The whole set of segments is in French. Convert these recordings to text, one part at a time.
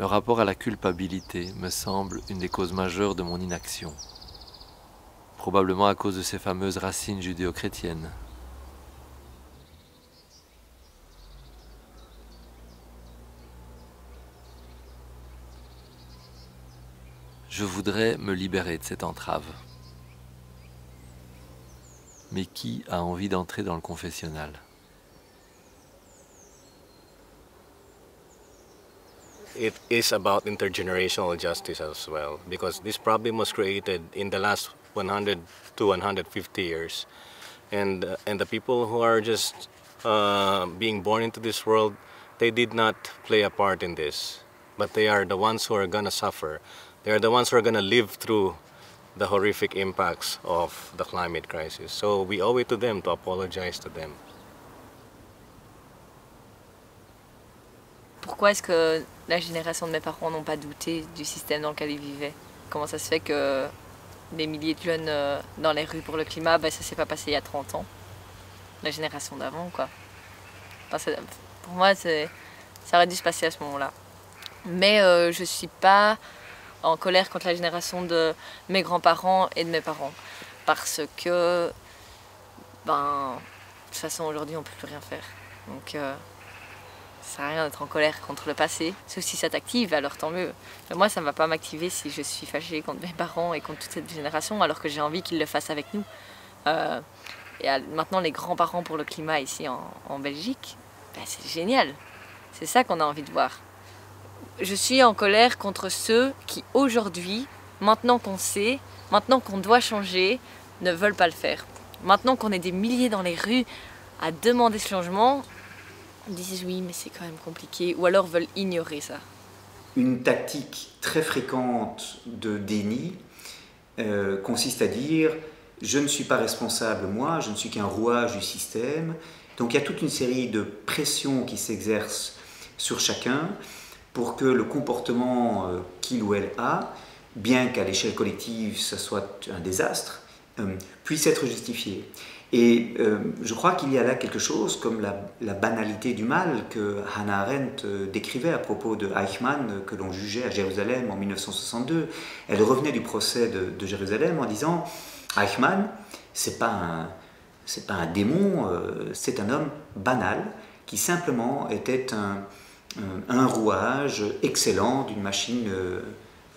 Le rapport à la culpabilité me semble une des causes majeures de mon inaction, probablement à cause de ces fameuses racines judéo-chrétiennes. Je voudrais me libérer de cette entrave. Mais qui a envie d'entrer dans le confessionnal? It is about intergenerational justice as well, because this problem was created in the last 100 to 150 years. And the people who are just being born into this world, they did not play a part in this. But they are the ones who are going to suffer. They are the ones who are going to live through the horrific impacts of the climate crisis. So we owe it to them to apologize to them. Pourquoi est-ce que la génération de mes parents n'ont pas douté du système dans lequel ils vivaient? Comment ça se fait que des milliers de jeunes dans les rues pour le climat, ben, ça s'est pas passé il y a 30 ans? La génération d'avant, quoi. Enfin, pour moi, ça aurait dû se passer à ce moment-là. Mais je suis pas en colère contre la génération de mes grands-parents et de mes parents. Parce que, ben, de toute façon, aujourd'hui, on peut plus rien faire. Donc, ça sert à rien d'être en colère contre le passé, sauf si ça t'active, alors tant mieux. Mais moi, ça ne va pas m'activer si je suis fâchée contre mes parents et contre toute cette génération, alors que j'ai envie qu'ils le fassent avec nous. Maintenant, les grands-parents pour le climat ici en Belgique, ben, c'est génial. C'est ça qu'on a envie de voir. Je suis en colère contre ceux qui, aujourd'hui, maintenant qu'on sait, maintenant qu'on doit changer, ne veulent pas le faire. Maintenant qu'on est des milliers dans les rues à demander ce changement, ils disent oui, mais c'est quand même compliqué, ou alors veulent ignorer ça. Une tactique très fréquente de déni consiste à dire « je ne suis pas responsable, moi, je ne suis qu'un rouage du système ». Donc il y a toute une série de pressions qui s'exercent sur chacun pour que le comportement qu'il ou elle a, bien qu'à l'échelle collective ça soit un désastre, puisse être justifié. Et je crois qu'il y a là quelque chose comme la banalité du mal que Hannah Arendt décrivait à propos de Eichmann, que l'on jugeait à Jérusalem en 1962. Elle revenait du procès de Jérusalem en disant « Eichmann, c'est pas un démon, c'est un homme banal qui simplement était un rouage excellent d'une machine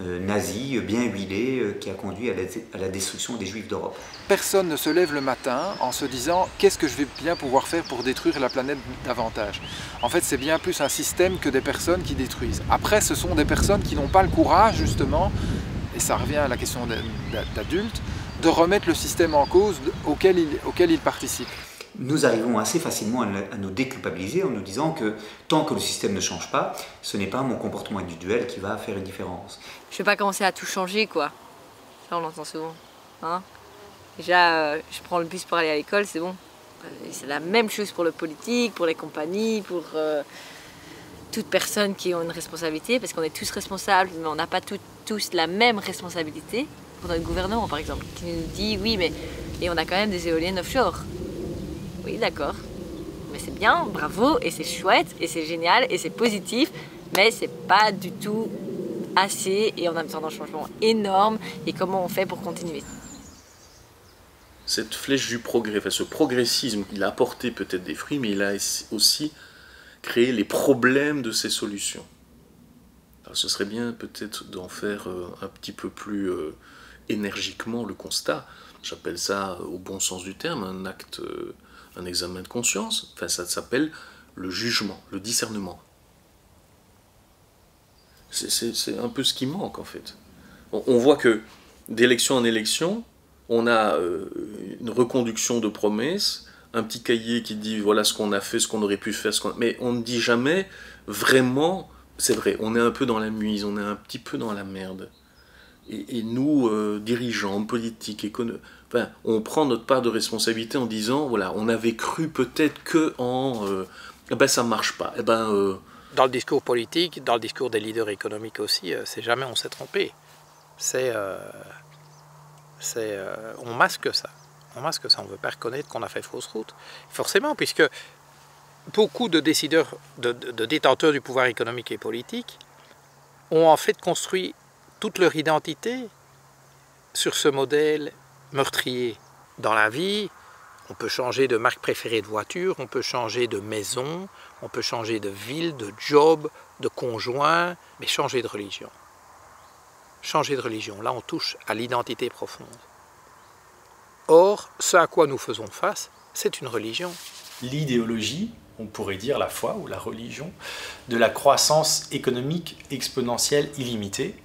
nazie, bien huilée, qui a conduit à la destruction des Juifs d'Europe. » Personne ne se lève le matin en se disant « qu'est-ce que je vais bien pouvoir faire pour détruire la planète davantage ?» En fait, c'est bien plus un système que des personnes qui détruisent. Après, ce sont des personnes qui n'ont pas le courage, justement, et ça revient à la question d'adultes, de remettre le système en cause auquel ils participent. Nous arrivons assez facilement à nous déculpabiliser en nous disant que tant que le système ne change pas, ce n'est pas mon comportement individuel qui va faire une différence. Je ne vais pas commencer à tout changer, quoi. Ça, on l'entend souvent. Hein? Déjà, je prends le bus pour aller à l'école, c'est bon. C'est la même chose pour le politique, pour les compagnies, pour toute personne qui a une responsabilité, parce qu'on est tous responsables, mais on n'a pas tous la même responsabilité. Pour notre gouvernement, par exemple, qui nous dit oui, mais et on a quand même des éoliennes offshore. Oui, d'accord. Mais c'est bien, bravo, et c'est chouette, et c'est génial, et c'est positif, mais c'est pas du tout assez, et on a besoin d'un changement énorme, et comment on fait pour continuer? Cette flèche du progrès, enfin, ce progressisme, il a apporté peut-être des fruits, mais il a aussi créé les problèmes de ces solutions. Alors, ce serait bien peut-être d'en faire un petit peu plus énergiquement le constat. J'appelle ça, au bon sens du terme, un acte, un examen de conscience. Enfin, ça s'appelle le jugement, le discernement. C'est un peu ce qui manque, en fait. On voit que d'élection en élection, on a une reconduction de promesses, un petit cahier qui dit voilà ce qu'on a fait, ce qu'on aurait pu faire, mais on ne dit jamais vraiment, c'est vrai, on est un peu dans la muise, on est un petit peu dans la merde. Et nous, dirigeants, politiques, économistes, enfin, on prend notre part de responsabilité en disant voilà, on avait cru peut-être que ben ça marche pas. Dans le discours politique, dans le discours des leaders économiques aussi, c'est jamais on s'est trompé. On masque ça. On masque ça, on ne veut pas reconnaître qu'on a fait fausse route. Forcément, puisque beaucoup de décideurs, de détenteurs du pouvoir économique et politique ont en fait construit toute leur identité sur ce modèle meurtrier. Dans la vie, on peut changer de marque préférée de voiture, on peut changer de maison, on peut changer de ville, de job, de conjoint, mais changer de religion. Changer de religion, là on touche à l'identité profonde. Or, ce à quoi nous faisons face, c'est une religion. L'idéologie, on pourrait dire la foi ou la religion, de la croissance économique exponentielle illimitée,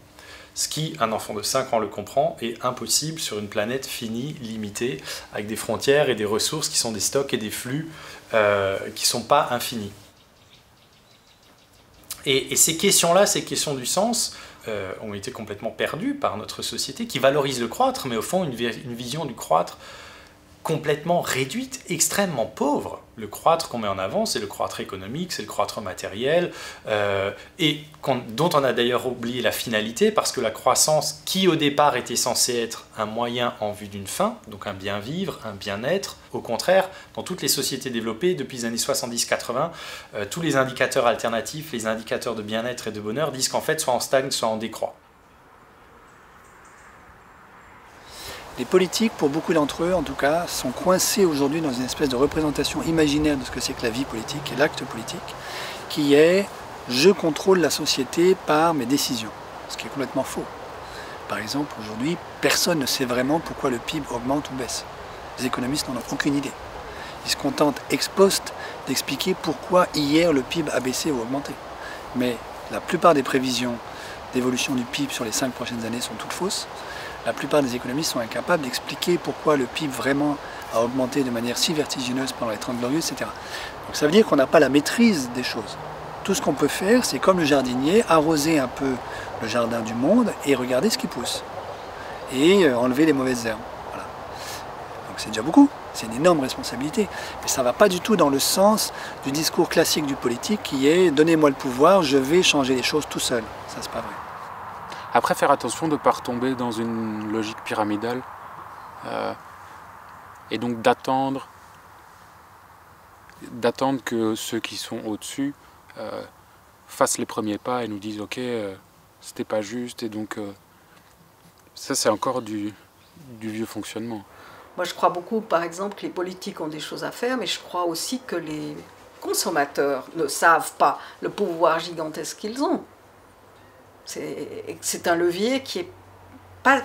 ce qui, un enfant de 5 ans le comprend, est impossible sur une planète finie, limitée, avec des frontières et des ressources qui sont des stocks et des flux qui ne sont pas infinis. Et ces questions-là, ces questions du sens, ont été complètement perdues par notre société, qui valorise le croître, mais au fond une vision du croître complètement réduite, extrêmement pauvre. Le croître qu'on met en avant, c'est le croître économique, c'est le croître matériel, et dont on a d'ailleurs oublié la finalité, parce que la croissance, qui au départ était censée être un moyen en vue d'une fin, donc un bien vivre, un bien-être, au contraire, dans toutes les sociétés développées, depuis les années 70-80, tous les indicateurs alternatifs, les indicateurs de bien-être et de bonheur, disent qu'en fait, soit on stagne, soit on décroît. Les politiques, pour beaucoup d'entre eux en tout cas, sont coincés aujourd'hui dans une espèce de représentation imaginaire de ce que c'est que la vie politique et l'acte politique, qui est « je contrôle la société par mes décisions », ce qui est complètement faux. Par exemple, aujourd'hui, personne ne sait vraiment pourquoi le PIB augmente ou baisse. Les économistes n'en ont aucune idée. Ils se contentent ex post d'expliquer pourquoi hier le PIB a baissé ou augmenté. Mais la plupart des prévisions d'évolution du PIB sur les 5 prochaines années sont toutes fausses. La plupart des économistes sont incapables d'expliquer pourquoi le PIB vraiment a augmenté de manière si vertigineuse pendant les 30 glorieuses, etc. Donc ça veut dire qu'on n'a pas la maîtrise des choses. Tout ce qu'on peut faire, c'est comme le jardinier, arroser un peu le jardin du monde et regarder ce qui pousse. Et enlever les mauvaises herbes. Voilà. Donc c'est déjà beaucoup, c'est une énorme responsabilité. Mais ça ne va pas du tout dans le sens du discours classique du politique qui est « donnez-moi le pouvoir, je vais changer les choses tout seul ». Ça, c'est pas vrai. Après, faire attention de ne pas retomber dans une logique pyramidale et donc d'attendre que ceux qui sont au-dessus fassent les premiers pas et nous disent « ok, c'était pas juste » et donc ça c'est encore du vieux fonctionnement. Moi je crois beaucoup par exemple que les politiques ont des choses à faire, mais je crois aussi que les consommateurs ne savent pas le pouvoir gigantesque qu'ils ont. C'est un levier qui n'est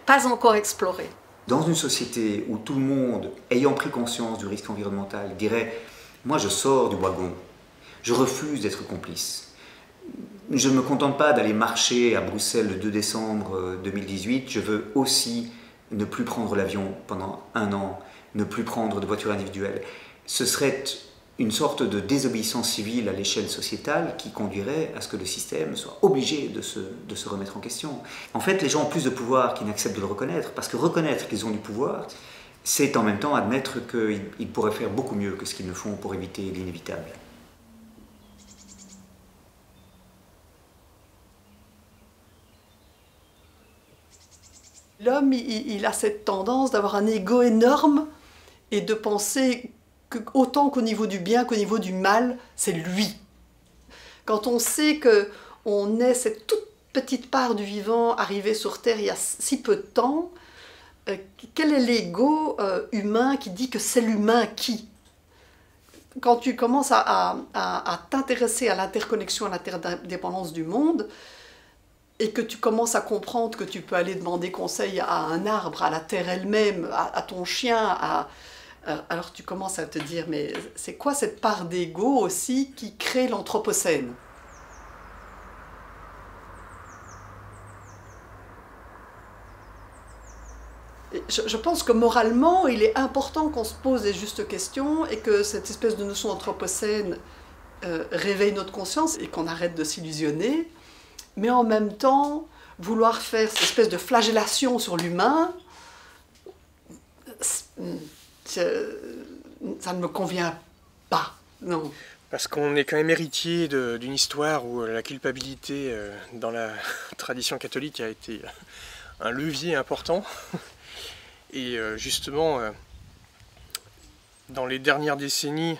pas encore exploré. Dans une société où tout le monde, ayant pris conscience du risque environnemental, dirait « moi je sors du wagon, je refuse d'être complice, je ne me contente pas d'aller marcher à Bruxelles le 2 décembre 2018, je veux aussi ne plus prendre l'avion pendant 1 an, ne plus prendre de voiture individuelle », ce serait une sorte de désobéissance civile à l'échelle sociétale qui conduirait à ce que le système soit obligé de se remettre en question. En fait, les gens ont plus de pouvoir qu'ils n'acceptent de le reconnaître, parce que reconnaître qu'ils ont du pouvoir, c'est en même temps admettre qu'ils pourraient faire beaucoup mieux que ce qu'ils ne font pour éviter l'inévitable. L'homme, il a cette tendance d'avoir un ego énorme et de penser que autant qu'au niveau du bien qu'au niveau du mal, c'est lui. Quand on sait qu'on est cette toute petite part du vivant arrivée sur Terre il y a si peu de temps, quel est l'ego humain qui dit que c'est l'humain qui? Quand tu commences à t'intéresser à l'interconnexion, à l'interdépendance du monde, et que tu commences à comprendre que tu peux aller demander conseil à un arbre, à la terre elle-même, à ton chien, alors tu commences à te dire, mais c'est quoi cette part d'ego aussi qui crée l'anthropocène? Je pense que moralement, il est important qu'on se pose les justes questions et que cette espèce de notion anthropocène réveille notre conscience et qu'on arrête de s'illusionner. Mais en même temps, vouloir faire cette espèce de flagellation sur l'humain, ça ne me convient pas, non. Parce qu'on est quand même héritier d'une histoire où la culpabilité dans la tradition catholique a été un levier important. Et justement, dans les dernières décennies,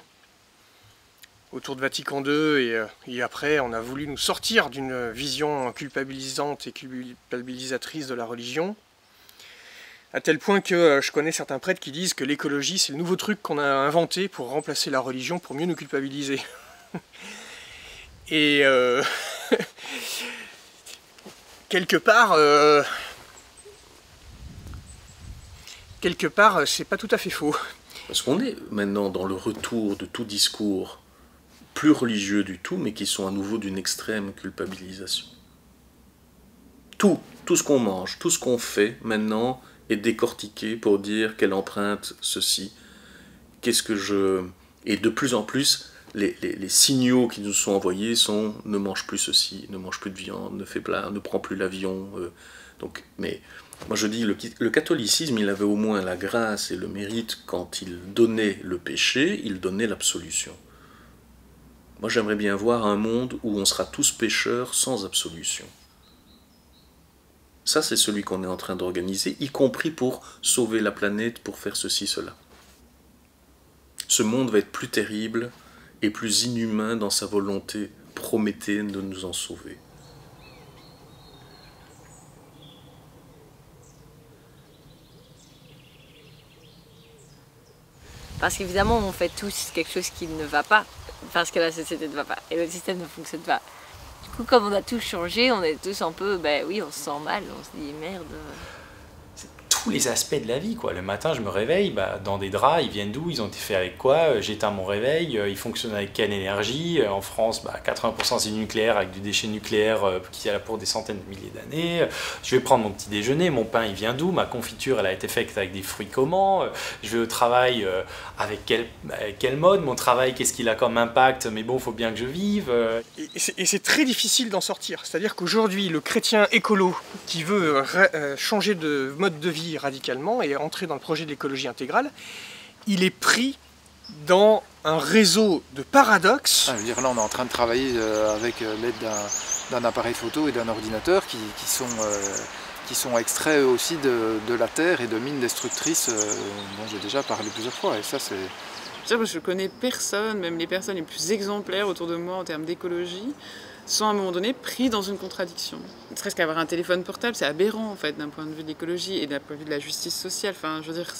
autour de Vatican II, et après on a voulu nous sortir d'une vision culpabilisante et culpabilisatrice de la religion, à tel point que je connais certains prêtres qui disent que l'écologie c'est le nouveau truc qu'on a inventé pour remplacer la religion, pour mieux nous culpabiliser. Et quelque part, c'est pas tout à fait faux. Parce qu'on est maintenant dans le retour de tout discours plus religieux du tout, mais qui sont à nouveau d'une extrême culpabilisation. Tout ce qu'on mange, tout ce qu'on fait maintenant est décortiqué pour dire quelle empreinte ceci, qu'est-ce que je... Et de plus en plus, les signaux qui nous sont envoyés sont « ne mange plus ceci, ne mange plus de viande, ne prends plus l'avion ». Mais moi je dis, le catholicisme, il avait au moins la grâce et le mérite quand il donnait le péché, il donnait l'absolution. Moi j'aimerais bien voir un monde où on sera tous pécheurs sans absolution. Ça c'est celui qu'on est en train d'organiser, y compris pour sauver la planète, pour faire ceci, cela. Ce monde va être plus terrible et plus inhumain dans sa volonté prométhéenne de nous en sauver. Parce qu'évidemment, on fait tous quelque chose qui ne va pas, parce que la société ne va pas, et le système ne fonctionne pas. Du coup, comme on a tous changé, on est tous un peu, ben oui, on se sent mal, on se dit merde. Tous les aspects de la vie, quoi. Le matin, je me réveille, dans des draps, ils viennent d'où, ils ont été faits avec quoi, j'éteins mon réveil, ils fonctionnent avec quelle énergie. En France, 80% c'est nucléaire, avec du déchet nucléaire qui est là pour des centaines de milliers d'années. Je vais prendre mon petit déjeuner, mon pain, il vient d'où, ma confiture, elle a été faite avec des fruits comment, je vais au travail, avec quel mode, mon travail, qu'est-ce qu'il a comme impact, mais bon, il faut bien que je vive. Et c'est très difficile d'en sortir. C'est-à-dire qu'aujourd'hui, le chrétien écolo qui veut changer de mode de vie radicalement et entrer dans le projet de l'écologie intégrale, il est pris dans un réseau de paradoxes. Je veux dire, là, on est en train de travailler avec l'aide d'un appareil photo et d'un ordinateur qui sont extraits aussi de la terre et de mines destructrices dont j'ai déjà parlé plusieurs fois. Et ça, c'est... Je connais personne, même les personnes les plus exemplaires autour de moi en termes d'écologie, sont à un moment donné pris dans une contradiction. Ne serait-ce qu'avoir un téléphone portable, c'est aberrant en fait d'un point de vue de l'écologie et d'un point de vue de la justice sociale. Enfin, je veux dire,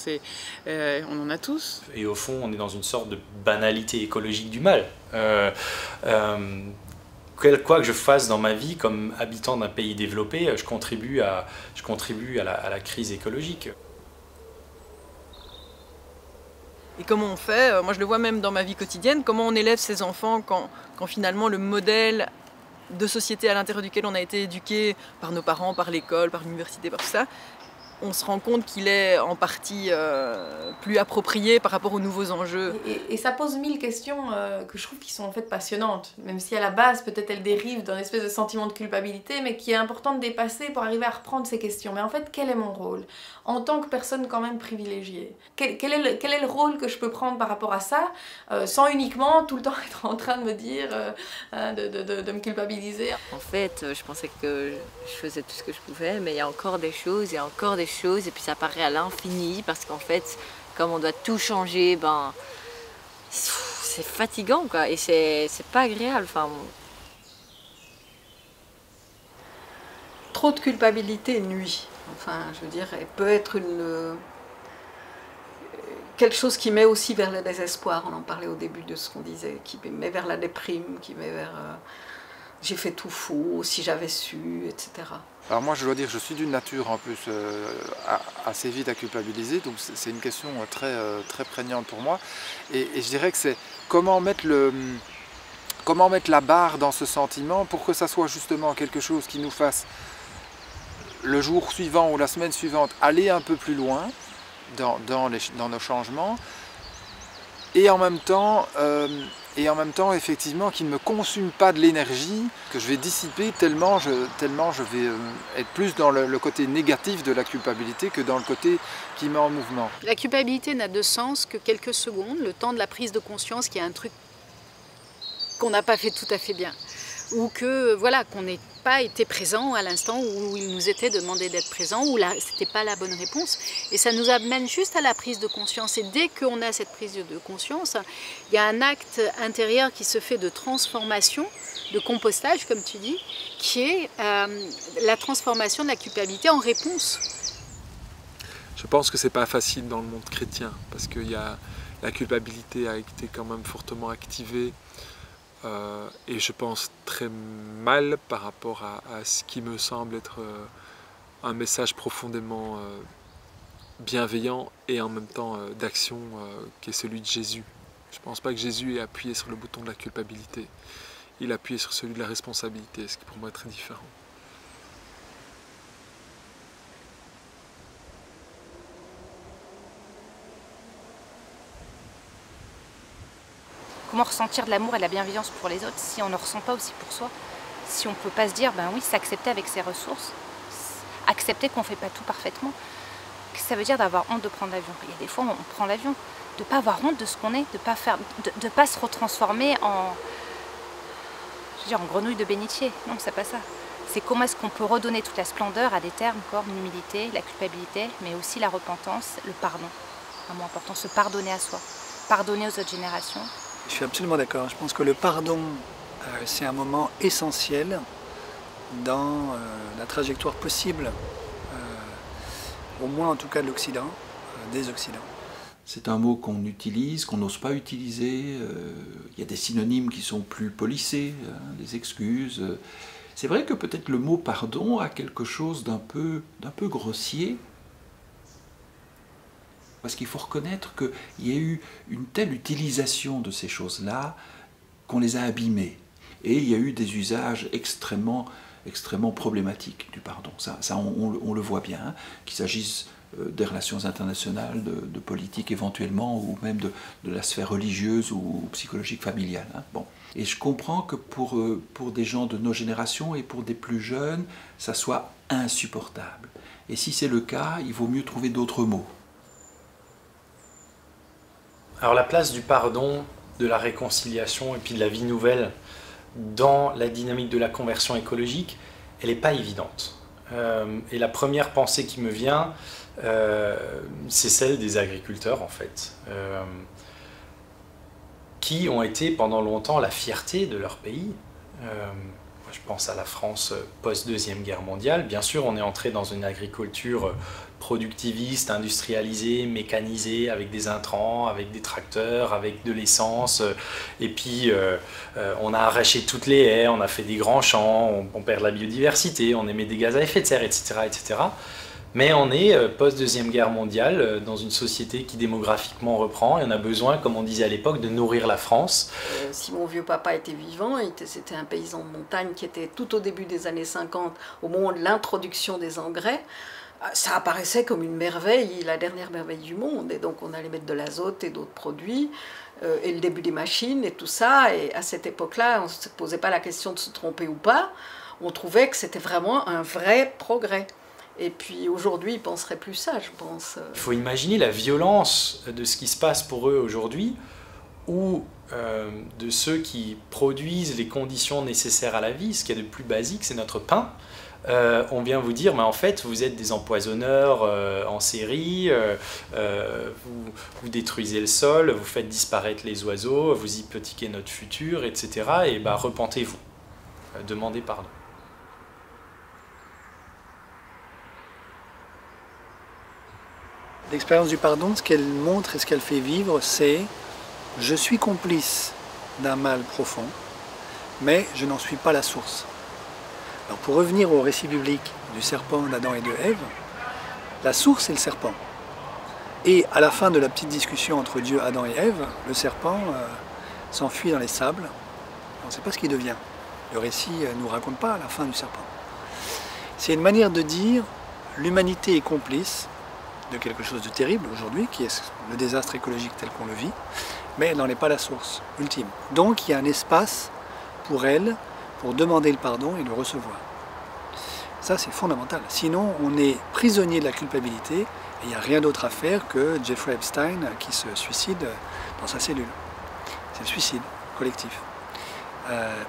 on en a tous. Et au fond, on est dans une sorte de banalité écologique du mal. Quoi que je fasse dans ma vie, comme habitant d'un pays développé, je contribue à la crise écologique. Et comment on fait, moi je le vois même dans ma vie quotidienne, comment on élève ses enfants quand finalement le modèle de société à l'intérieur duquel on a été éduqué par nos parents, par l'école, par l'université, par tout ça, on se rend compte qu'il est en partie plus approprié par rapport aux nouveaux enjeux. Et ça pose 1000 questions que je trouve qui sont en fait passionnantes, même si à la base peut-être elles dérivent d'un espèce de sentiment de culpabilité, mais qui est important de dépasser pour arriver à reprendre ces questions. Mais en fait, quel est mon rôle en tant que personne quand même privilégiée? Quel est le rôle que je peux prendre par rapport à ça, sans uniquement tout le temps être en train de me dire, de me culpabiliser? En fait, je pensais que je faisais tout ce que je pouvais, mais il y a encore des choses, et puis ça paraît à l'infini, parce qu'en fait, comme on doit tout changer, c'est fatigant, quoi, et c'est pas agréable. Enfin, trop de culpabilité nuit. Enfin, je veux dire, elle peut être quelque chose qui met aussi vers le désespoir. On en parlait au début de ce qu'on disait, qui met vers la déprime, qui met vers j'ai fait tout faux, si j'avais su, etc. Alors moi, je dois dire, je suis d'une nature en plus assez vite à culpabiliser, donc c'est une question très, très prégnante pour moi. Et je dirais que c'est comment mettre la barre dans ce sentiment pour que ça soit justement quelque chose qui nous fasse, le jour suivant ou la semaine suivante, aller un peu plus loin dans nos changements, et en même temps, effectivement, qui ne me consume pas de l'énergie que je vais dissiper tellement je vais être plus dans le côté négatif de la culpabilité que dans le côté qui met en mouvement. La culpabilité n'a de sens que quelques secondes, le temps de la prise de conscience qu'il y a un truc qu'on n'a pas fait tout à fait bien. Ou que, voilà, qu'on est pas été présents à l'instant où il nous était demandé d'être présents, où ce n'était pas la bonne réponse. Et ça nous amène juste à la prise de conscience. Et dès qu'on a cette prise de conscience, il y a un acte intérieur qui se fait de transformation, de compostage, comme tu dis, qui est la transformation de la culpabilité en réponse. Je pense que c'est pas facile dans le monde chrétien, parce que la culpabilité a été quand même fortement activée, et je pense très mal par rapport à ce qui me semble être un message profondément bienveillant et en même temps d'action, qui est celui de Jésus. Je pense pas que Jésus ait appuyé sur le bouton de la culpabilité. Il a appuyé sur celui de la responsabilité, ce qui pour moi est très différent. Comment ressentir de l'amour et de la bienveillance pour les autres si on ne ressent pas aussi pour soi? Si on ne peut pas se dire, ben oui, s'accepter avec ses ressources, accepter qu'on ne fait pas tout parfaitement. Qu'est-ce que ça veut dire d'avoir honte de prendre l'avion? Il y a des fois, on prend l'avion. De ne pas avoir honte de ce qu'on est, de ne pas se retransformer en grenouille de bénitier. Non, c'est pas ça. C'est comment est-ce qu'on peut redonner toute la splendeur à des termes comme l'humilité, la culpabilité, mais aussi la repentance, le pardon. Un mot important, se pardonner à soi, pardonner aux autres générations. Je suis absolument d'accord. Je pense que le pardon, c'est un moment essentiel dans la trajectoire possible, au moins en tout cas de l'Occident, des Occidents. C'est un mot qu'on utilise, qu'on n'ose pas utiliser. Il y a des synonymes qui sont plus polissés, des excuses. C'est vrai que peut-être le mot pardon a quelque chose d'un peu grossier. Parce qu'il faut reconnaître qu'il y a eu une telle utilisation de ces choses-là qu'on les a abîmées. Et il y a eu des usages extrêmement problématiques du pardon. Ça on le voit bien, qu'il s'agisse des relations internationales, de politique éventuellement, ou même de la sphère religieuse ou psychologique familiale. Hein. Bon. Et je comprends que pour des gens de nos générations et pour des plus jeunes, ça soit insupportable. Et si c'est le cas, il vaut mieux trouver d'autres mots. Alors la place du pardon, de la réconciliation et puis de la vie nouvelle dans la dynamique de la conversion écologique, elle n'est pas évidente. Et la première pensée qui me vient, c'est celle des agriculteurs en fait, qui ont été pendant longtemps la fierté de leur pays. Je pense à la France post-Deuxième Guerre mondiale. Bien sûr, on est entré dans une agriculture productiviste, industrialisée, mécanisée, avec des intrants, avec des tracteurs, avec de l'essence. Et puis, on a arraché toutes les haies, on a fait des grands champs, on perd la biodiversité, on émet des gaz à effet de serre, etc. etc. Mais on est post-Deuxième Guerre mondiale dans une société qui démographiquement reprend et on a besoin, comme on disait à l'époque, de nourrir la France. Si mon vieux papa était vivant, c'était un paysan de montagne qui était tout au début des années 50, au moment de l'introduction des engrais. Ça apparaissait comme une merveille, la dernière merveille du monde. Et donc on allait mettre de l'azote et d'autres produits, et le début des machines et tout ça. Et à cette époque-là, on ne se posait pas la question de se tromper ou pas. On trouvait que c'était vraiment un vrai progrès. Et puis aujourd'hui, ils ne penseraient plus ça, je pense. Il faut imaginer la violence de ce qui se passe pour eux aujourd'hui, ou de ceux qui produisent les conditions nécessaires à la vie. Ce qui est de plus basique, c'est notre pain. On vient vous dire, mais en fait, vous êtes des empoisonneurs en série, vous détruisez le sol, vous faites disparaître les oiseaux, vous hypothéquez notre futur, etc. Et bah, repentez-vous, demandez pardon. L'expérience du pardon, ce qu'elle montre et ce qu'elle fait vivre, c'est « je suis complice d'un mal profond, mais je n'en suis pas la source ». Alors pour revenir au récit biblique du serpent d'Adam et de Ève, la source c'est le serpent. Et à la fin de la petite discussion entre Dieu, Adam et Ève, le serpent s'enfuit dans les sables. On ne sait pas ce qu'il devient. Le récit ne nous raconte pas la fin du serpent. C'est une manière de dire l'humanité est complice de quelque chose de terrible aujourd'hui, qui est le désastre écologique tel qu'on le vit, mais elle n'en est pas la source ultime. Donc il y a un espace pour elle, pour demander le pardon et le recevoir. Ça c'est fondamental. Sinon on est prisonnier de la culpabilité et il n'y a rien d'autre à faire que Jeffrey Epstein qui se suicide dans sa cellule. C'est le suicide collectif.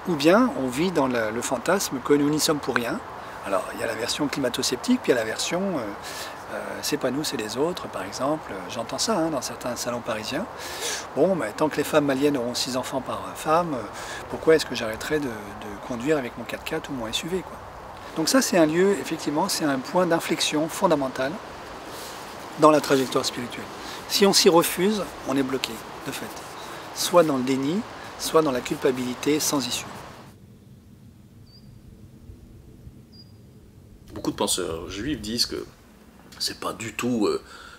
ou bien on vit dans le fantasme que nous n'y sommes pour rien. Alors il y a la version climato-sceptique, puis il y a la version c'est pas nous, c'est les autres, par exemple. J'entends ça dans certains salons parisiens. Bon, mais tant que les femmes maliennes auront 6 enfants par femme, pourquoi est-ce que j'arrêterai de conduire avec mon 4x4 ou mon SUV, quoi. Donc ça, c'est un lieu, effectivement, c'est un point d'inflexion fondamental dans la trajectoire spirituelle. Si on s'y refuse, on est bloqué, de fait. Soit dans le déni, soit dans la culpabilité sans issue. Beaucoup de penseurs juifs disent que c'est pas du tout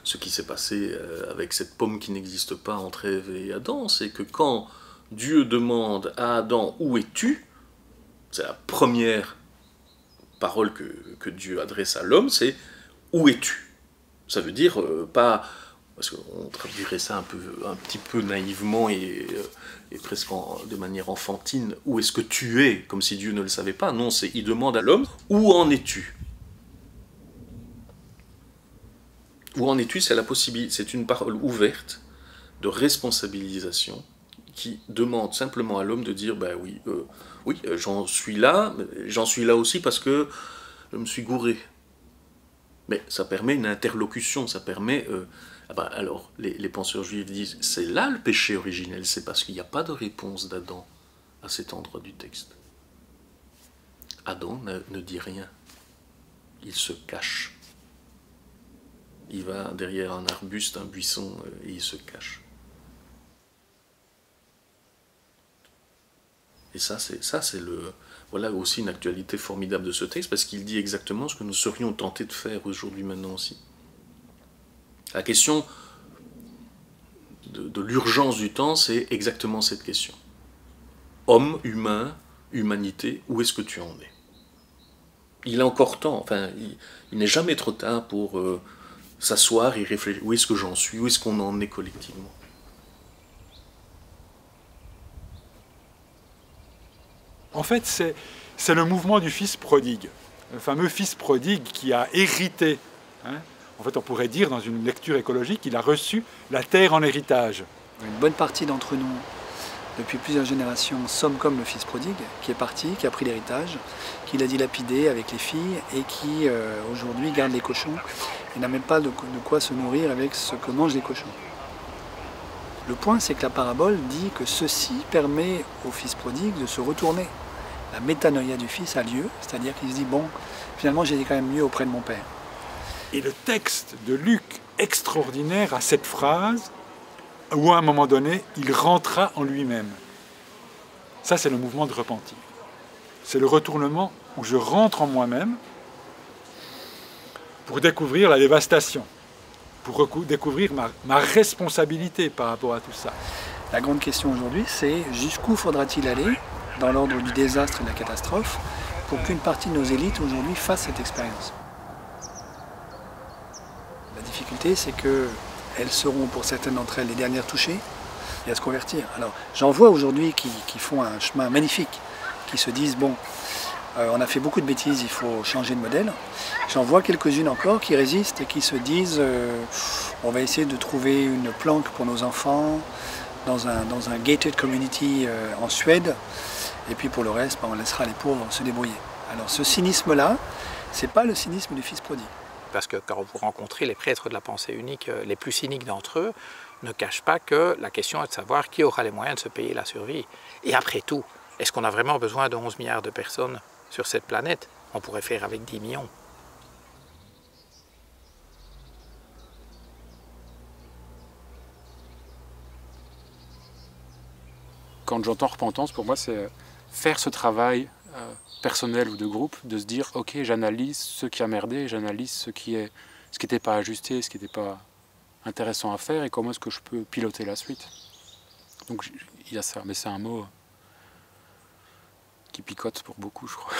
ce qui s'est passé avec cette pomme qui n'existe pas entre Ève et Adam, c'est que quand Dieu demande à Adam « Où es-tu ?», c'est la première parole que Dieu adresse à l'homme, c'est « Où es-tu ?» Ça veut dire pas, parce qu'on traduirait ça un petit peu naïvement et presque de manière enfantine, « Où est-ce que tu es ?» comme si Dieu ne le savait pas. Non, il demande à l'homme « Où en es-tu ?» Où en es-tu? C'est la possibilité, c'est une parole ouverte de responsabilisation qui demande simplement à l'homme de dire ben oui, j'en suis là aussi parce que je me suis gouré. Mais ça permet une interlocution, ça permet. Alors, les penseurs juifs disent c'est là le péché originel, c'est parce qu'il n'y a pas de réponse d'Adam à cet endroit du texte. Adam ne dit rien, il se cache. Il va derrière un arbuste, un buisson, et il se cache. Et ça, c'est voilà aussi une actualité formidable de ce texte, parce qu'il dit exactement ce que nous serions tentés de faire aujourd'hui maintenant aussi. La question de l'urgence du temps, c'est exactement cette question. Homme, humain, humanité, où est-ce que tu en es? Il est encore temps, enfin, il n'est jamais trop tard pour s'asseoir et réfléchir. Où est-ce que j'en suis? Où est-ce qu'on en est collectivement? En fait, c'est le mouvement du fils prodigue. Le fameux fils prodigue qui a hérité. En fait, on pourrait dire, dans une lecture écologique, qu'il a reçu la terre en héritage. Une bonne partie d'entre nous, depuis plusieurs générations, sommes comme le fils prodigue, qui est parti, qui a pris l'héritage, qui l'a dilapidé avec les filles et qui, aujourd'hui, garde les cochons et n'a même pas de quoi se nourrir avec ce que mangent les cochons. Le point, c'est que la parabole dit que ceci permet au fils prodigue de se retourner. La métanoïa du fils a lieu, c'est-à-dire qu'il se dit, bon, finalement, j'étais quand même mieux auprès de mon père. Et le texte de Luc, extraordinaire, a cette phrase où, à un moment donné, il rentra en lui-même. Ça, c'est le mouvement de repentir. C'est le retournement où je rentre en moi-même pour découvrir la dévastation, pour découvrir ma responsabilité par rapport à tout ça. La grande question aujourd'hui, c'est jusqu'où faudra-t-il aller, dans l'ordre du désastre et de la catastrophe, pour qu'une partie de nos élites aujourd'hui fasse cette expérience. La difficulté, c'est qu'elles seront, pour certaines d'entre elles, les dernières touchées et à se convertir. Alors, j'en vois aujourd'hui qui font un chemin magnifique, qui se disent, bon, on a fait beaucoup de bêtises, il faut changer de modèle. J'en vois quelques-unes encore qui résistent et qui se disent on va essayer de trouver une planque pour nos enfants dans un gated community en Suède, et puis pour le reste, on laissera les pauvres se débrouiller. Alors ce cynisme-là, c'est pas le cynisme du fils prodigue. Parce que quand vous rencontrez les prêtres de la pensée unique, les plus cyniques d'entre eux, ne cachent pas que la question est de savoir qui aura les moyens de se payer la survie. Et après tout, est-ce qu'on a vraiment besoin de 11 milliards de personnes sur cette planète? On pourrait faire avec 10 millions. Quand j'entends repentance, pour moi, c'est faire ce travail personnel ou de groupe, de se dire, ok, j'analyse ce qui a merdé, j'analyse ce qui n'était pas ajusté, ce qui n'était pas intéressant à faire, et comment est-ce que je peux piloter la suite. Donc il y a ça, mais c'est un mot qui picote pour beaucoup, je crois.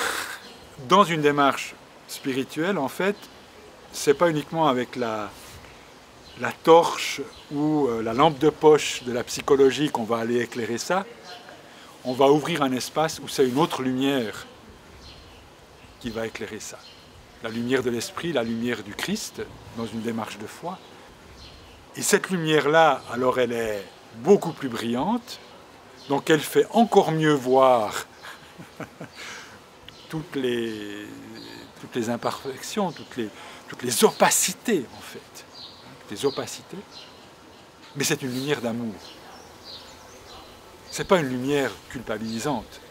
Dans une démarche spirituelle, en fait, c'est pas uniquement avec la torche ou la lampe de poche de la psychologie qu'on va aller éclairer ça. On va ouvrir un espace où c'est une autre lumière qui va éclairer ça. La lumière de l'esprit, la lumière du Christ, dans une démarche de foi. Et cette lumière-là, alors elle est beaucoup plus brillante, Donc elle fait encore mieux voir toutes les imperfections, toutes les opacités en fait. Les opacités. Mais c'est une lumière d'amour. Ce n'est pas une lumière culpabilisante.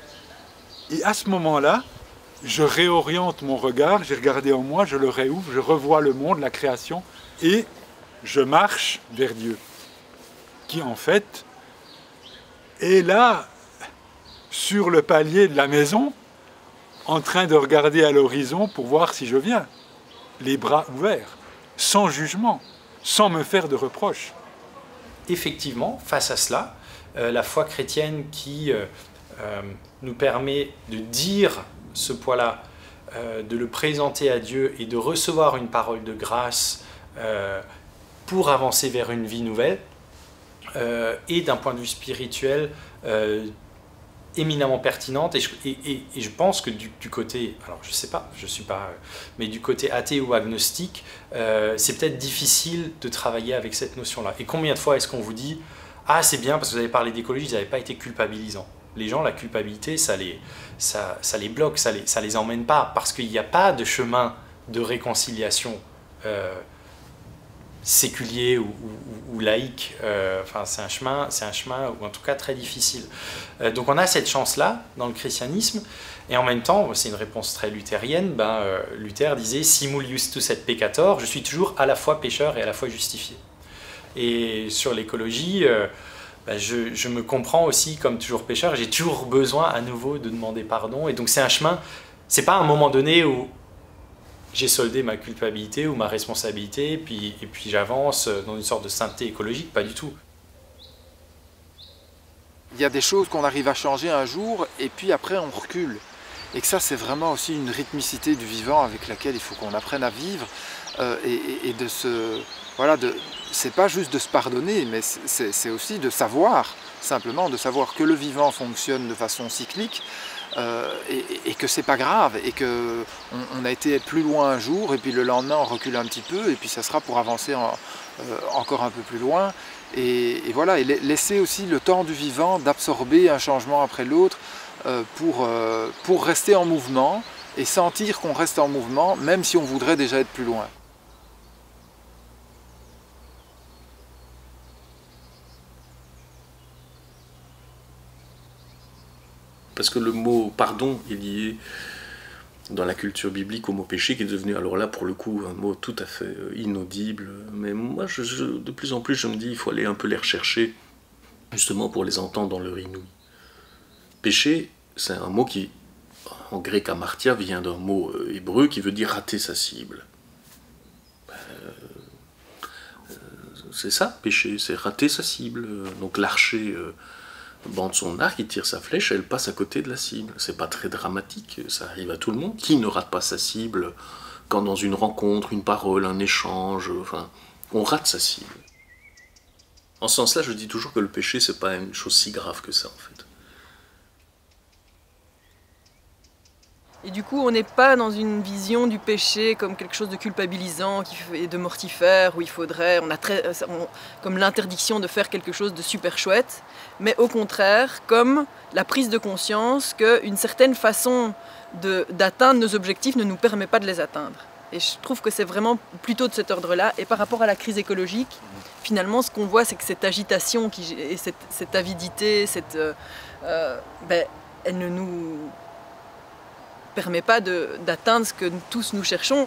Et à ce moment-là, je réoriente mon regard, j'ai regardé en moi, je le réouvre, je revois le monde, la création, et je marche vers Dieu, qui en fait est là, sur le palier de la maison, en train de regarder à l'horizon pour voir si je viens, les bras ouverts, sans jugement, sans me faire de reproches. Effectivement, face à cela, la foi chrétienne qui nous permet de dire ce poids-là, de le présenter à Dieu et de recevoir une parole de grâce pour avancer vers une vie nouvelle, et d'un point de vue spirituel éminemment pertinente. Et je pense que du côté, alors je sais pas, je suis pas, mais du côté athée ou agnostique, c'est peut-être difficile de travailler avec cette notion-là. Et combien de fois est-ce qu'on vous dit « Ah, c'est bien parce que vous avez parlé d'écologie, vous n'avez pas été culpabilisant ». Les gens, la culpabilité, ça les bloque, ça les emmène pas, parce qu'il n'y a pas de chemin de réconciliation séculier ou laïque. Enfin, c'est un chemin, ou en tout cas très difficile. Donc on a cette chance-là dans le christianisme, et en même temps, c'est une réponse très luthérienne. Luther disait « Simul justus et peccator », je suis toujours à la fois pécheur et à la fois justifié. Et sur l'écologie, je me comprends aussi comme toujours pécheur, j'ai toujours besoin à nouveau de demander pardon, et donc c'est un chemin, c'est pas un moment donné où j'ai soldé ma culpabilité ou ma responsabilité, et puis j'avance dans une sorte de sainteté écologique, pas du tout. Il y a des choses qu'on arrive à changer un jour, et puis après on recule. Et que ça, c'est vraiment aussi une rythmicité du vivant avec laquelle il faut qu'on apprenne à vivre, et de se... Voilà, c'est pas juste de se pardonner, mais c'est aussi de savoir, simplement de savoir que le vivant fonctionne de façon cyclique, et que c'est pas grave, et qu'on a été plus loin un jour, et puis le lendemain on recule un petit peu, et puis ça sera pour avancer encore un peu plus loin. Et voilà, et laisser aussi le temps du vivant d'absorber un changement après l'autre, pour rester en mouvement, et sentir qu'on reste en mouvement, même si on voudrait déjà être plus loin. Parce que le mot pardon est lié dans la culture biblique au mot péché, qui est devenu, alors là pour le coup, un mot tout à fait inaudible. Mais moi, de plus en plus, je me dis, il faut aller un peu les rechercher, justement pour les entendre dans leur inouï. Péché, c'est un mot qui, en grec amartia, vient d'un mot hébreu qui veut dire rater sa cible. C'est ça, péché, c'est rater sa cible. Donc l'archer bande son arc, il tire sa flèche, elle passe à côté de la cible. C'est pas très dramatique, ça arrive à tout le monde. Qui ne rate pas sa cible quand dans une rencontre, une parole, un échange, enfin, on rate sa cible. En ce sens-là, je dis toujours que le péché, c'est pas une chose si grave que ça, en fait. Et du coup, on n'est pas dans une vision du péché comme quelque chose de culpabilisant et de mortifère, où il faudrait, comme l'interdiction de faire quelque chose de super chouette, mais au contraire, comme la prise de conscience qu'une certaine façon d'atteindre nos objectifs ne nous permet pas de les atteindre. Et je trouve que c'est vraiment plutôt de cet ordre-là. Et par rapport à la crise écologique, finalement, ce qu'on voit, c'est que cette agitation et cette avidité, elle ne nous permet pas d'atteindre ce que tous nous cherchons.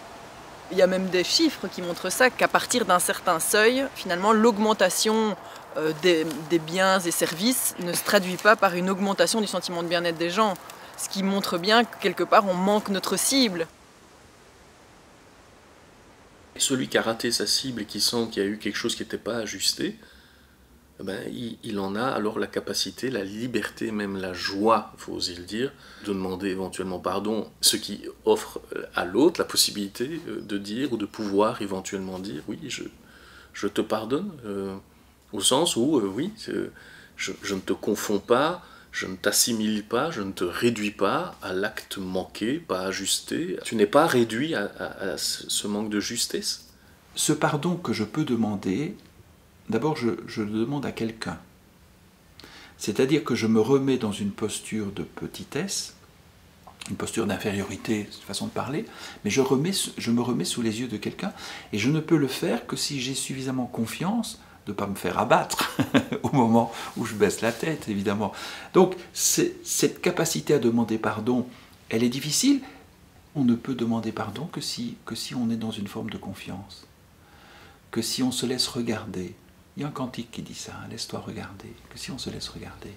Il y a même des chiffres qui montrent ça, qu'à partir d'un certain seuil, finalement, l'augmentation des biens et services ne se traduit pas par une augmentation du sentiment de bien-être des gens. Ce qui montre bien que quelque part, on manque notre cible. Celui qui a raté sa cible et qui sent qu'il y a eu quelque chose qui n'était pas ajusté, il en a alors la capacité, la liberté, même la joie, il faut oser le dire, de demander éventuellement pardon, ce qui offre à l'autre la possibilité de dire ou de pouvoir éventuellement dire « oui, je te pardonne », au sens où oui, je ne te confonds pas, je ne t'assimile pas, je ne te réduis pas à l'acte manqué, pas ajusté. Tu n'es pas réduit à ce manque de justesse. Ce pardon que je peux demander, d'abord je le demande à quelqu'un. C'est-à-dire que je me remets dans une posture de petitesse, une posture d'infériorité, c'est une façon de parler, mais je me remets sous les yeux de quelqu'un, et je ne peux le faire que si j'ai suffisamment confiance de ne pas me faire abattre au moment où je baisse la tête, évidemment. Donc, cette capacité à demander pardon, elle est difficile. On ne peut demander pardon que si on est dans une forme de confiance, que si on se laisse regarder. Il y a un cantique qui dit ça, hein, laisse-toi regarder, que si on se laisse regarder.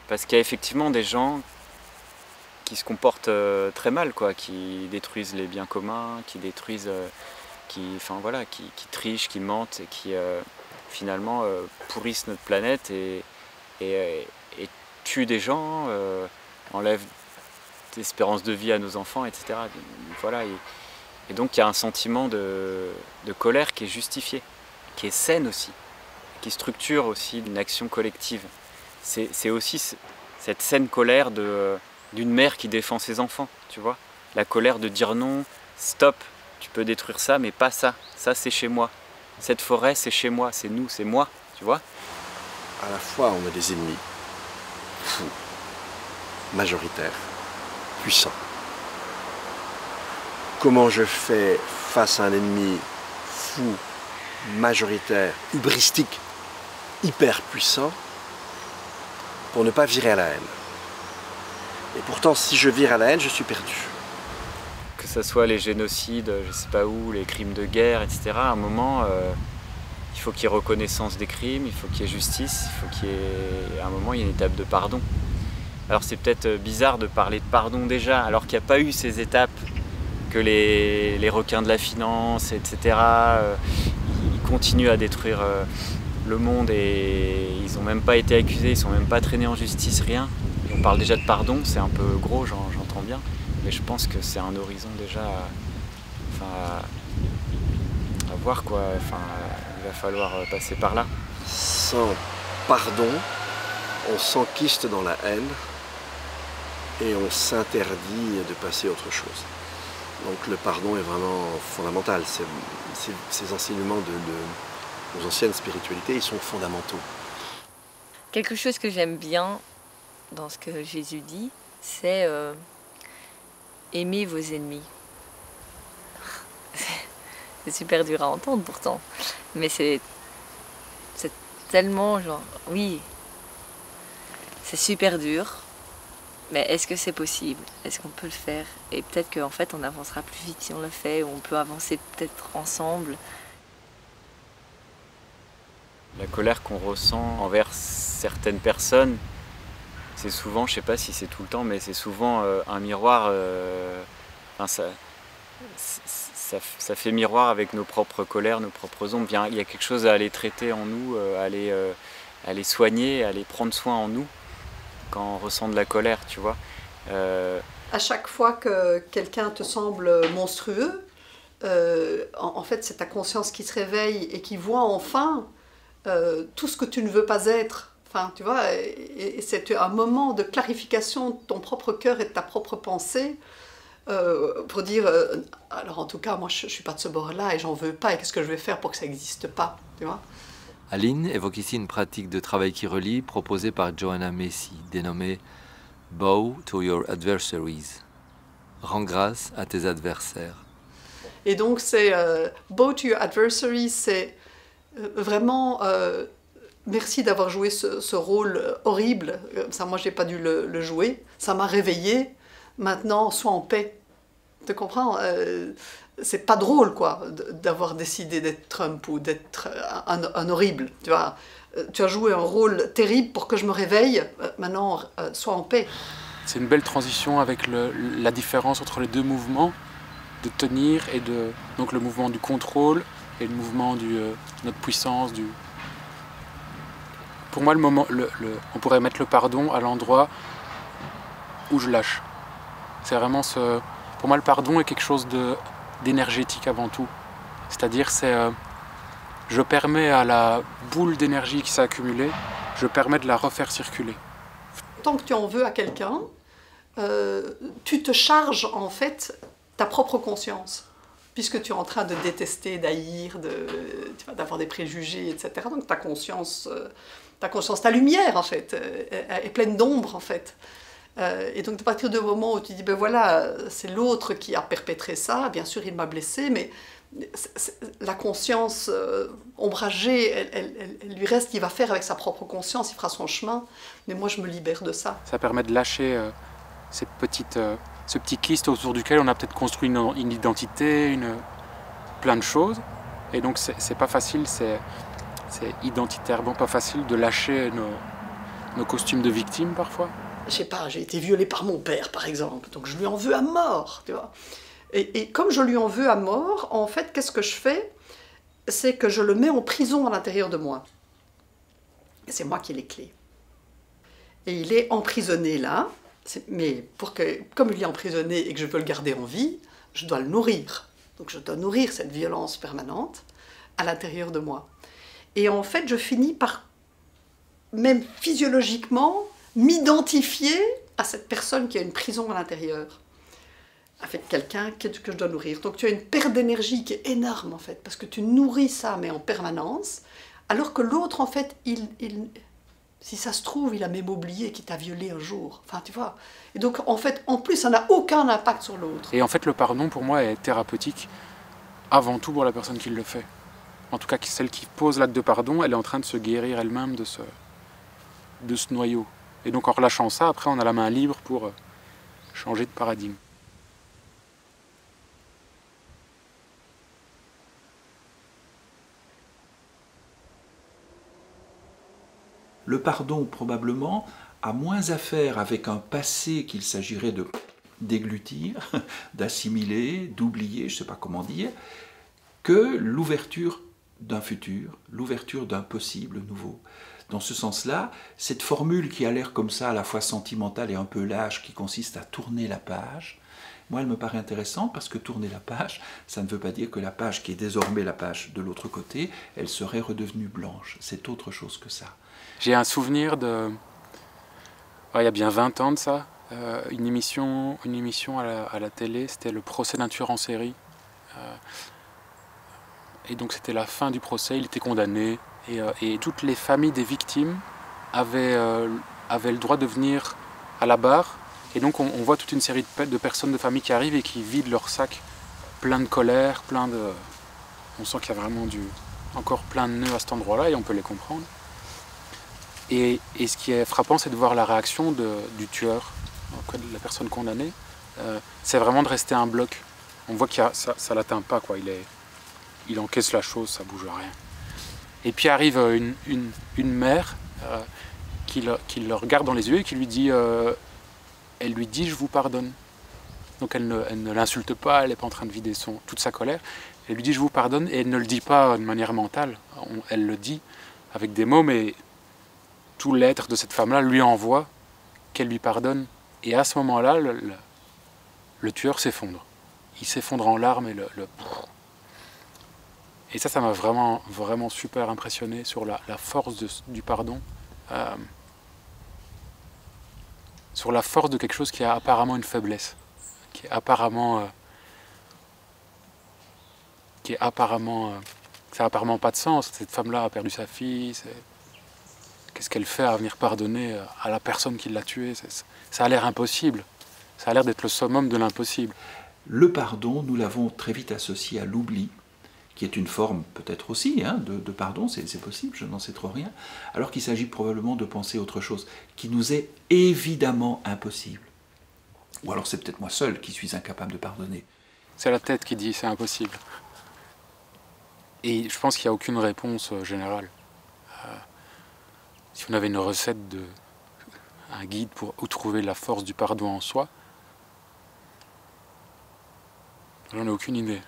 Parce qu'il y a effectivement des gens qui se comportent très mal, quoi, qui détruisent les biens communs, qui détruisent, qui trichent, qui mentent et qui finalement pourrissent notre planète et tuent des gens, enlèvent l'espérance de vie à nos enfants, etc. Voilà, et donc il y a un sentiment de colère qui est justifié, qui est saine aussi, qui structure aussi une action collective. C'est aussi cette saine colère d'une mère qui défend ses enfants, tu vois. La colère de dire non, stop, tu peux détruire ça, mais pas ça. Ça, c'est chez moi. Cette forêt, c'est chez moi, c'est nous, c'est moi, tu vois. À la fois, on a des ennemis fous, majoritaires, puissants. Comment je fais face à un ennemi fou, majoritaire, hubristique, hyper puissant, pour ne pas virer à la haine. Et pourtant, si je vire à la haine, je suis perdu. Que ce soit les génocides, je sais pas où, les crimes de guerre, etc., à un moment, il faut qu'il y ait reconnaissance des crimes, il faut qu'il y ait justice, il faut qu'il y ait, à un moment, il y ait une étape de pardon. Alors c'est peut-être bizarre de parler de pardon déjà, alors qu'il n'y a pas eu ces étapes, que les requins de la finance, etc., ils continuent à détruire le monde et ils n'ont même pas été accusés, ils ne sont même pas traînés en justice, rien. Et on parle déjà de pardon, c'est un peu gros, j'entends bien, mais je pense que c'est un horizon déjà à voir, quoi. Enfin, il va falloir passer par là. Sans pardon, on s'enquiste dans la haine et on s'interdit de passer à autre chose. Donc le pardon est vraiment fondamental. Ces enseignements de nos anciennes spiritualités, ils sont fondamentaux. Quelque chose que j'aime bien dans ce que Jésus dit, c'est aimer vos ennemis. C'est super dur à entendre pourtant, mais c'est tellement genre, oui, c'est super dur, mais est-ce que c'est possible? Est-ce qu'on peut le faire? Et peut-être qu'en fait on avancera plus vite si on le fait, ou on peut avancer peut-être ensemble. La colère qu'on ressent envers certaines personnes, c'est souvent, je sais pas si c'est tout le temps, mais c'est souvent un miroir, ça fait miroir avec nos propres colères, nos propres ombres. Il y a quelque chose à aller traiter en nous, à les soigner, à les prendre soin en nous quand on ressent de la colère, tu vois. À chaque fois que quelqu'un te semble monstrueux, en fait c'est ta conscience qui se réveille et qui voit enfin tout ce que tu ne veux pas être. Enfin, tu vois, et c'est un moment de clarification de ton propre cœur et de ta propre pensée pour dire, alors en tout cas, moi je ne suis pas de ce bord-là et j'en veux pas, et qu'est-ce que je vais faire pour que ça n'existe pas, tu vois. Aline évoque ici une pratique de travail qui relie proposée par Joanna Macy, dénommée « Bow to your adversaries ». Rends grâce à tes adversaires. Et donc c'est « Bow to your adversaries », c'est vraiment... merci d'avoir joué ce rôle horrible. Ça, moi, j'ai pas dû le jouer. Ça m'a réveillée. Maintenant, sois en paix. Tu comprends? C'est pas drôle, quoi, d'avoir décidé d'être Trump ou d'être un horrible. Tu vois, tu as joué un rôle terrible pour que je me réveille. Maintenant, sois en paix. C'est une belle transition avec la différence entre les deux mouvements de tenir et donc le mouvement du contrôle et le mouvement de notre puissance, Pour moi, on pourrait mettre le pardon à l'endroit où je lâche. C'est vraiment pour moi, le pardon est quelque chose d'énergétique avant tout. C'est-à-dire, je permets à la boule d'énergie qui s'est accumulée, je permets de la refaire circuler. Tant que tu en veux à quelqu'un, tu te charges en fait ta propre conscience, puisque tu es en train de détester, d'haïr, d'avoir des préjugés, etc. Donc ta conscience, ta lumière, en fait, est pleine d'ombre, en fait. Et donc à partir du moment où tu dis, ben voilà, c'est l'autre qui a perpétré ça, bien sûr il m'a blessé, mais la conscience ombragée, elle lui reste, il va faire avec sa propre conscience, il fera son chemin, mais moi je me libère de ça. Ça permet de lâcher ce petit kyste autour duquel on a peut-être construit une identité, plein de choses, et donc c'est pas facile, c'est identitairement pas facile de lâcher nos costumes de victimes parfois. Je sais pas, j'ai été violée par mon père par exemple, donc je lui en veux à mort, tu vois. Et comme je lui en veux à mort, en fait, qu'est-ce que je fais? C'est que je le mets en prison à l'intérieur de moi. Et c'est moi qui ai les clés. Et il est emprisonné là, mais comme il est emprisonné et que je veux le garder en vie, je dois le nourrir. Donc je dois nourrir cette violence permanente à l'intérieur de moi. Et en fait, je finis par, même physiologiquement, m'identifier à cette personne qui a une prison à l'intérieur, avec quelqu'un que je dois nourrir. Donc tu as une perte d'énergie qui est énorme en fait, parce que tu nourris ça, mais en permanence, alors que l'autre en fait, si ça se trouve, il a même oublié qu'il t'a violé un jour. Enfin tu vois. Et donc en fait, en plus, ça n'a aucun impact sur l'autre. Et en fait, le pardon pour moi est thérapeutique avant tout pour la personne qui le fait. En tout cas, celle qui pose l'acte de pardon, elle est en train de se guérir elle-même de ce noyau. Et donc en relâchant ça, après on a la main libre pour changer de paradigme. Le pardon, probablement, a moins à faire avec un passé qu'il s'agirait de déglutir, d'assimiler, d'oublier, je ne sais pas comment dire, que l'ouverture d'un futur, l'ouverture d'un possible nouveau. Dans ce sens-là, cette formule qui a l'air comme ça, à la fois sentimentale et un peu lâche, qui consiste à tourner la page, moi elle me paraît intéressante parce que tourner la page, ça ne veut pas dire que la page qui est désormais la page de l'autre côté, elle serait redevenue blanche. C'est autre chose que ça. J'ai un souvenir il y a bien 20 ans de ça, une émission à la télé, c'était le procès d'un tueur en série. Et donc c'était la fin du procès, il était condamné. Et toutes les familles des victimes avaient le droit de venir à la barre. Et donc on voit toute une série de personnes de famille qui arrivent et qui vident leur sac plein de colère, on sent qu'il y a vraiment encore plein de nœuds à cet endroit-là et on peut les comprendre. Et ce qui est frappant, c'est de voir la réaction du tueur, de la personne condamnée. C'est vraiment de rester un bloc. On voit que ça ne l'atteint pas, quoi. Il encaisse la chose, ça ne bouge rien. Et puis arrive une mère qui le regarde dans les yeux et qui lui dit, elle lui dit « je vous pardonne ». Donc elle ne l'insulte pas, elle n'est pas en train de vider toute sa colère. Elle lui dit « je vous pardonne » et elle ne le dit pas de manière mentale. Elle le dit avec des mots, mais tout l'être de cette femme-là lui envoie qu'elle lui pardonne. Et à ce moment-là, le tueur s'effondre. Il s'effondre en larmes et ça m'a vraiment, vraiment super impressionné sur la force du pardon. Sur la force de quelque chose qui a apparemment une faiblesse. Qui est apparemment... ça n'a apparemment pas de sens. Cette femme-là a perdu sa fille. Qu'est-ce qu'elle fait à venir pardonner à la personne qui l'a tuée? Ça a l'air impossible. Ça a l'air d'être le summum de l'impossible. Le pardon, nous l'avons très vite associé à l'oubli, qui est une forme peut-être aussi de pardon, c'est possible, je n'en sais trop rien, alors qu'il s'agit probablement de penser autre chose, qui nous est évidemment impossible. Ou alors c'est peut-être moi seul qui suis incapable de pardonner. C'est la tête qui dit c'est impossible. Et je pense qu'il n'y a aucune réponse générale. Si on avait une recette, un guide pour où trouver la force du pardon en soi, j'en ai aucune idée.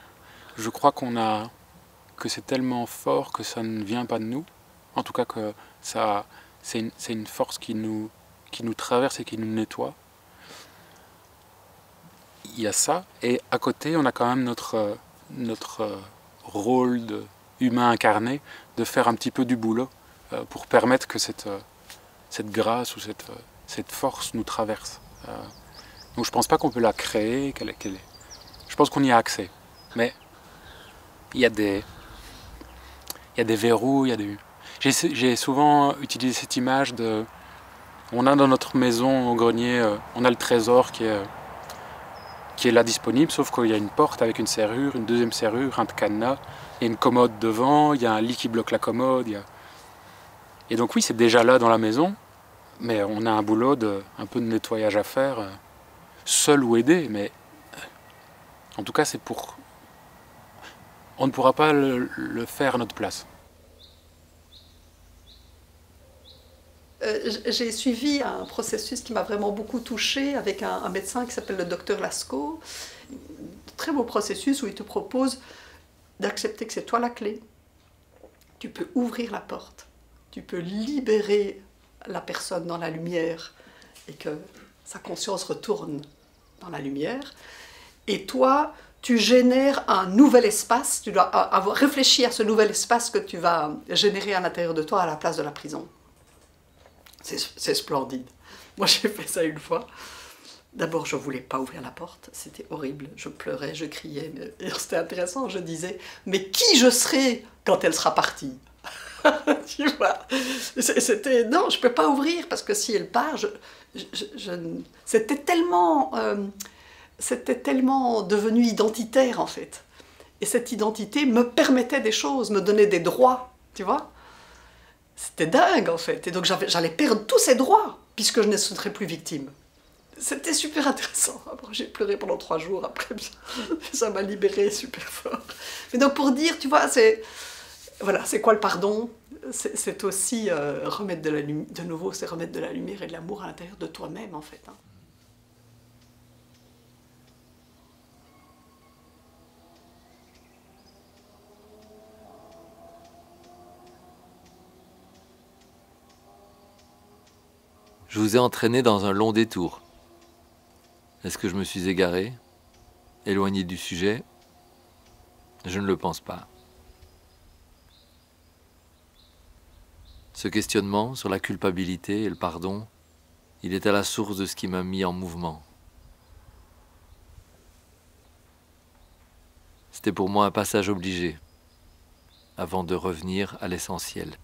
Je crois que c'est tellement fort que ça ne vient pas de nous. En tout cas que c'est une force qui nous traverse et qui nous nettoie. Il y a ça, et à côté on a quand même notre rôle d'humain incarné de faire un petit peu du boulot pour permettre que cette grâce ou cette force nous traverse. Donc je ne pense pas qu'on peut la créer, je Je pense qu'on y a accès. Mais il y a des verrous, J'ai souvent utilisé cette image de... On a dans notre maison, au grenier, on a le trésor qui est là disponible, sauf qu'il y a une porte avec une serrure, une deuxième serrure, un cadenas, il y a une commode devant, il y a un lit qui bloque la commode. Et donc oui, c'est déjà là dans la maison, mais on a un boulot un peu de nettoyage à faire, seul ou aidé, mais en tout cas c'est pour... On ne pourra pas le faire à notre place. J'ai suivi un processus qui m'a vraiment beaucoup touchée avec un médecin qui s'appelle le docteur Lascaux. Très beau processus où il te propose d'accepter que c'est toi la clé. Tu peux ouvrir la porte, tu peux libérer la personne dans la lumière et que sa conscience retourne dans la lumière. Et toi, tu génères un nouvel espace, tu dois avoir réfléchi à ce nouvel espace que tu vas générer à l'intérieur de toi à la place de la prison. C'est splendide. Moi, j'ai fait ça une fois. D'abord, je ne voulais pas ouvrir la porte. C'était horrible. Je pleurais, je criais. C'était intéressant. Je disais, mais qui je serai quand elle sera partie? Tu vois, c'était, non, je ne peux pas ouvrir parce que si elle part, c'était tellement devenu identitaire, en fait. Et cette identité me permettait des choses, me donnait des droits, tu vois. C'était dingue, en fait. Et donc, j'allais perdre tous ces droits, puisque je ne serais plus victime. C'était super intéressant. J'ai pleuré pendant 3 jours, après, ça m'a libérée super fort. Mais donc, pour dire, tu vois, voilà, c'est quoi le pardon? C'est aussi remettre de nouveau, c'est remettre de la lumière et de l'amour à l'intérieur de toi-même, en fait. Hein. Je vous ai entraîné dans un long détour. Est-ce que je me suis égaré, éloigné du sujet? Je ne le pense pas. Ce questionnement sur la culpabilité et le pardon, il est à la source de ce qui m'a mis en mouvement. C'était pour moi un passage obligé, avant de revenir à l'essentiel.